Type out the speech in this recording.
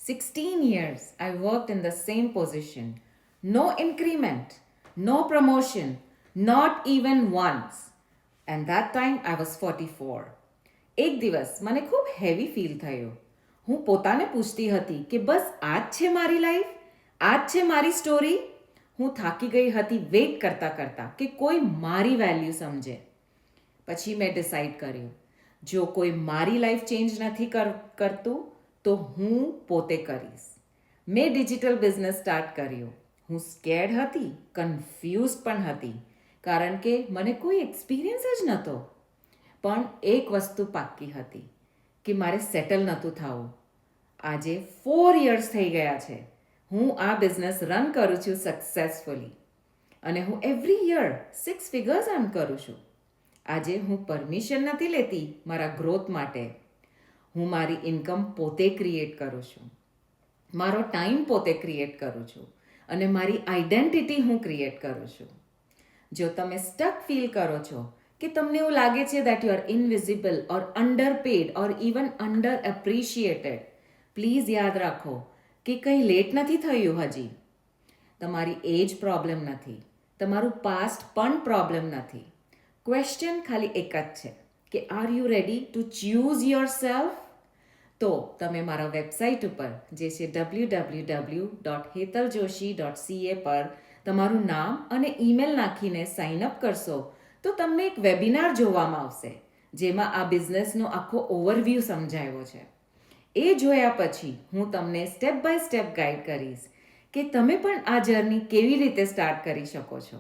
16 years I worked in the same position. No increment, no promotion, not even once. And that time I was 44. એક દિવસ મને ખૂબ heavy feel થયો. હું પોતાને પૂછતી હતી કે બસ આ જ છે મારી લાઈફ, આ જ છે મારી સ્ટોરી. હું થાકી ગઈ હતી વેઇટ કરતાં કરતાં કે કોઈ મારી વેલ્યુ સમજે. પછી મેં ડિસાઈડ કર્યું, જો કોઈ મારી લાઈફ ચેન્જ નથી કરતું તો હું પોતે કરીશ. મેં ડિજિટલ બિઝનેસ સ્ટાર્ટ કર્યો. હું સ્કેર્ડ હતી, કન્ફ્યુઝ પણ હતી, કારણ કે મને કોઈ એક્સપિરિયન્સ જ નહોતો. પણ એક વસ્તુ પાક્કી હતી કે મારે સેટલ નહોતું થવું. આજે 4 યર્સ થઈ ગયા છે. હું આ બિઝનેસ રન કરું છું સક્સેસફુલી અને હું એવરી યર 6 ફિગર્સ અર્ન કરું છું. આજે હું પરમિશન નથી લેતી મારા ગ્રોથ માટે. હું મારી ઇન્કમ પોતે ક્રિએટ કરું છું, મારો ટાઈમ પોતે ક્રિએટ કરું છું અને મારી આઈડેન્ટિટી હું ક્રિએટ કરું છું. જો તમે સ્ટક ફીલ કરો છો કે તમને એવું લાગે છે that you are invisible or underpaid or even underappreciated, please યાદ રાખો કે કંઈ લેટ નથી થયું હજી. તમારી એજ પ્રોબ્લેમ નથી, તમારું પાસ્ટ પણ પ્રોબ્લેમ નથી. ક્વેશ્ચન ખાલી એક જ છે કે are you ready to choose your self? તો તમે મારા વેબસાઇટ ઉપર જે છે www.hetaljoshi.ca પર તમારું નામ અને ઈમેલ નાખીને સાઇન અપ કરશો તો તમને એક વેબિનાર જોવામાં આવશે જેમાં આ બિઝનેસનો આખો ઓવરવ્યૂ સમજાવ્યો છે. એ જોયા પછી હું તમને સ્ટેપ બાય સ્ટેપ ગાઈડ કરીશ કે તમે પણ આ જર્ની કેવી રીતે સ્ટાર્ટ કરી શકો છો.